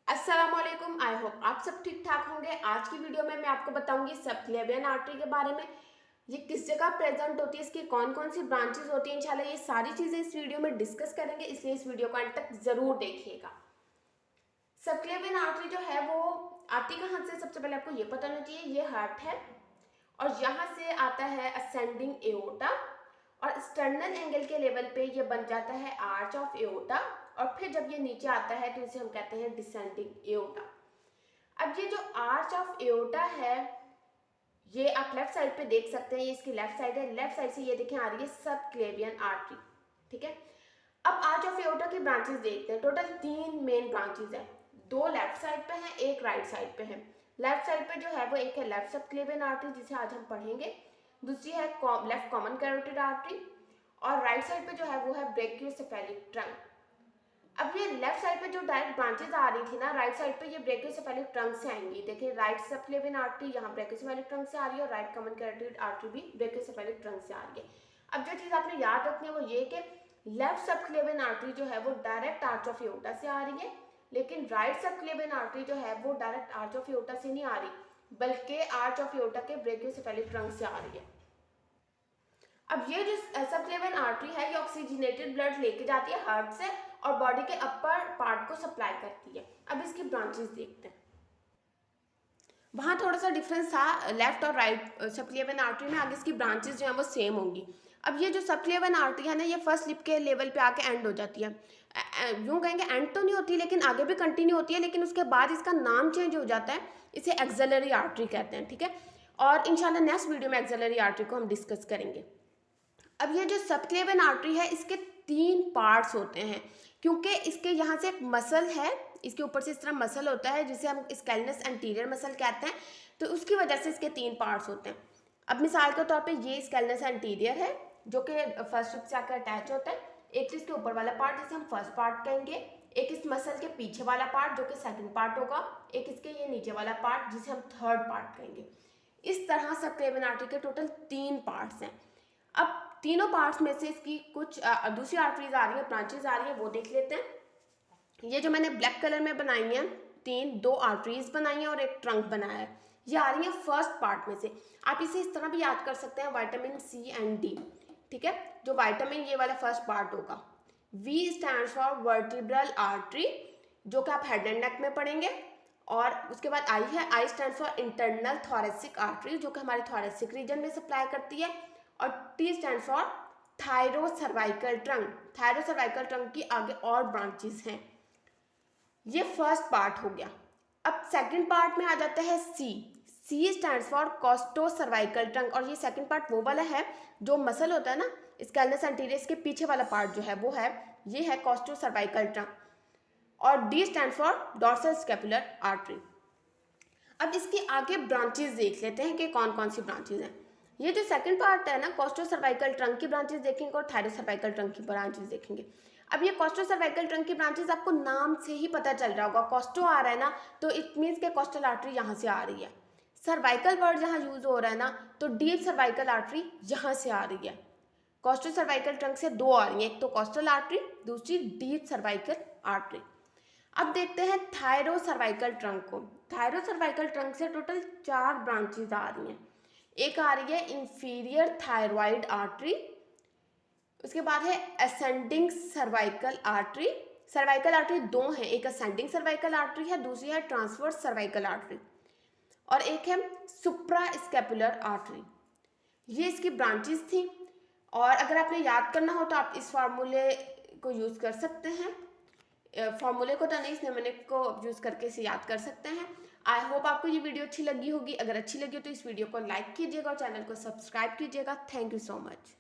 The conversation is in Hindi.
अस्सलामुअलैकुम। आई होप आप सब ठीक ठाक होंगे। आज की वीडियो में मैं आपको बताऊंगी सबक्लेवियन आर्टरी के बारे में। ये किस जगह प्रेजेंट होती है, इसकी कौन कौन सी ब्रांचेस होती हैं, इंशाल्लाह ये सारी चीज़ें इस वीडियो में डिस्कस करेंगे, इसलिए इस वीडियो को अंत तक ज़रूर देखिएगा। सबक्लेवियन आर्टरी जो है वो आती कहाँ से, सबसे पहले आपको ये पता होना चाहिए। ये हार्ट है और यहाँ से आता है असेंडिंग एओर्टा और स्टर्नल एंगल के लेवल पे ये बन जाता है आर्च ऑफ एओर्टा और फिर जब ये नीचे आता है तो इसे हम कहते हैं डिसेंडिंग एओर्टा। अब ये जो आर्च ऑफ एओर्टा है ये आप लेफ्ट साइड पे देख सकते हैं, ये इसकी लेफ्ट साइड है। लेफ्ट साइड से ये देखें आ रही है सबक्लेवियन आर्टरी, ठीक है। अब आर्च ऑफ एओर्टा की ब्रांचेस देखते हैं। टोटल 3 मेन ब्रांचेस हैं, 2 लेफ्ट साइड पे हैं, एक राइट साइड पे है। लेफ्ट साइड पे जो है वो एक है लेफ्ट सबक्लेवियन आर्टरी जिसे आज हम पढ़ेंगे, दूसरी है लेफ्ट कॉमन कैरोटिड आर्टरी और राइट साइड पे जो है वो है ब्रेकियोसेफेलिक ट्रंक। अब ये लेफ्ट साइड पे जो डायरेक्ट ब्रांचेस आ रही थी ना, राइट साइड पे ये ब्रेकियोसेफेलिक ट्रंक से आएंगी। देखिए राइट सबक्लेवियन आर्टरी यहाँ ब्रेकियोसेफेलिक ट्रंक से आ रही है और राइट कॉमन कैरोटिड आर्टरी भी ब्रेकियोसेफेलिक ट्रंक से आ रही है। अब जो चीज़ आपने याद रखनी है वो ये कि लेफ्ट सबक्लेवियन आर्टरी जो है वो डायरेक्ट आर्च ऑफ एओर्टा से आ रही है, लेकिन राइट सबक्लेवियन आर्टरी जो है वो डायरेक्ट आर्च ऑफ एओर्टा से नहीं आ रही, बल्कि आर्च ऑफ एओर्टा के ब्रेकियोसेफेलिक ट्रंक से आ रही है। अब ये जो सबक्लेवियन आर्टरी है ये ऑक्सीजनेटेड ब्लड लेके जाती है हार्ट से और बॉडी के अपर पार्ट को सप्लाई करती है। अब इसकी ब्रांचेस देखते हैं। वहाँ थोड़ा सा डिफरेंस था लेफ्ट और राइट सबक्लेवियन आर्टरी में, आगे इसकी ब्रांचेस जो है वो सेम होंगी। अब ये जो सबक्लेवियन आर्टरी है ना ये फर्स्ट लिप के लेवल पे आके एंड हो जाती है। यूँ कहेंगे एंड तो नहीं होती लेकिन आगे भी कंटिन्यू होती है, लेकिन उसके बाद इसका नाम चेंज हो जाता है, इसे एक्सिलरी आर्टरी कहते हैं, ठीक है। और इंशाल्लाह नेक्स्ट वीडियो में एक्सिलरी आर्टरी को हम डिस्कस करेंगे। अब ये जो सबक्लेवियन आर्टरी है इसके 3 पार्ट्स होते हैं, क्योंकि इसके यहाँ से एक मसल है, इसके ऊपर से इस तरह मसल होता है जिसे हम स्कैलनस एंटीरियर मसल कहते हैं, तो उसकी वजह से इसके 3 पार्ट्स होते हैं। अब मिसाल के तौर पे ये स्कैलनस एंटीरियर है जो कि फर्स्ट रिब से आकर अटैच होता है, एक तो इसके ऊपर वाला पार्ट जिसे हम फर्स्ट पार्ट कहेंगे, एक इस मसल के पीछे वाला पार्ट जो कि सेकंड पार्ट होगा, एक इसके ये नीचे वाला पार्ट जिसे हम थर्ड पार्ट कहेंगे। इस तरह सबक्लेवियन आर्टरी के टोटल 3 पार्ट्स हैं। अब तीनों पार्ट्स में से इसकी कुछ दूसरी आर्टरीज आ रही है, ब्रांचेज आ रही है, वो देख लेते हैं। ये जो मैंने ब्लैक कलर में बनाई हैं 2 आर्टरीज बनाई हैं और एक ट्रंक बनाया है, ये आ रही है फर्स्ट पार्ट में से। आप इसे इस तरह भी याद कर सकते हैं, विटामिन सी एंड डी, ठीक है। जो विटामिन ये वाला फर्स्ट पार्ट होगा, V stands for vertebral artery जो कि आप हेड एंड नेक में पढ़ेंगे, और उसके बाद आई है, I stand for internal thoracic artery जो कि हमारे थोरेसिक रीजन में सप्लाई करती है, और T stand for thyrocervical trunk. Thyrocervical trunk की आगे और ब्रांचेस हैं। ये फर्स्ट पार्ट हो गया। अब सेकंड पार्ट में आ जाता है सी। सी स्टैंड फॉर कॉस्टोसर्वाइकल ट्रंक, और ये सेकंड पार्ट वो वाला है जो मसल होता है ना स्कैलनस एंटीरियस के पीछे वाला पार्ट जो है वो है, ये है कॉस्टोसर्वाइकल ट्रंक। और D stand for dorsal scapular artery. अब इसके आगे ब्रांचेस देख लेते हैं कि कौन कौन सी ब्रांचेस हैं। ये जो सेकंड पार्ट है ना, कॉस्टोसर्वाइकल ट्रंक की ब्रांचेस देखेंगे और थायरोसर्वाइकल ट्रंक की ब्रांचेस देखेंगे। अब ये कॉस्टोसर्वाइकल ट्रंक की ब्रांचेस आपको नाम से ही पता चल रहा होगा, कॉस्टो आ रहा है ना तो इट मीन्स के कॉस्टल आर्टरी यहाँ से आ रही है। सर्वाइकल वर्ड जहाँ यूज हो रहा है ना तो डीप सर्वाइकल आर्टरी यहाँ से आ रही है। कॉस्टोसर्वाइकल ट्रंक से 2 आ रही है, एक तो कॉस्टल आर्टरी, दूसरी डीप सर्वाइकल आर्टरी। अब देखते हैं थायरोसर्वाइकल ट्रंक को। थायरोसर्वाइकल ट्रंक से टोटल 4 ब्रांचेज आ रही हैं। एक आ रही है इंफीरियर थायराइड आर्टरी, उसके बाद है ascending cervical artery. Cervical artery 2 है, एक असेंडिंग सर्वाइकल आर्टरी है, दूसरी है ट्रांसवर्स सर्वाइकल आर्टरी, और एक है सुप्रा स्कैपुलर आर्टरी। ये इसकी ब्रांचेस थी, और अगर आपने याद करना हो तो आप इस फार्मूले को यूज़ कर सकते हैं। फॉर्मूले को तो नहीं, इस निम्नलिखित को यूज़ करके इसे याद कर सकते हैं। आई होप आपको ये वीडियो अच्छी लगी होगी। अगर अच्छी लगी हो तो इस वीडियो को लाइक कीजिएगा और चैनल को सब्सक्राइब कीजिएगा। Thank you so much.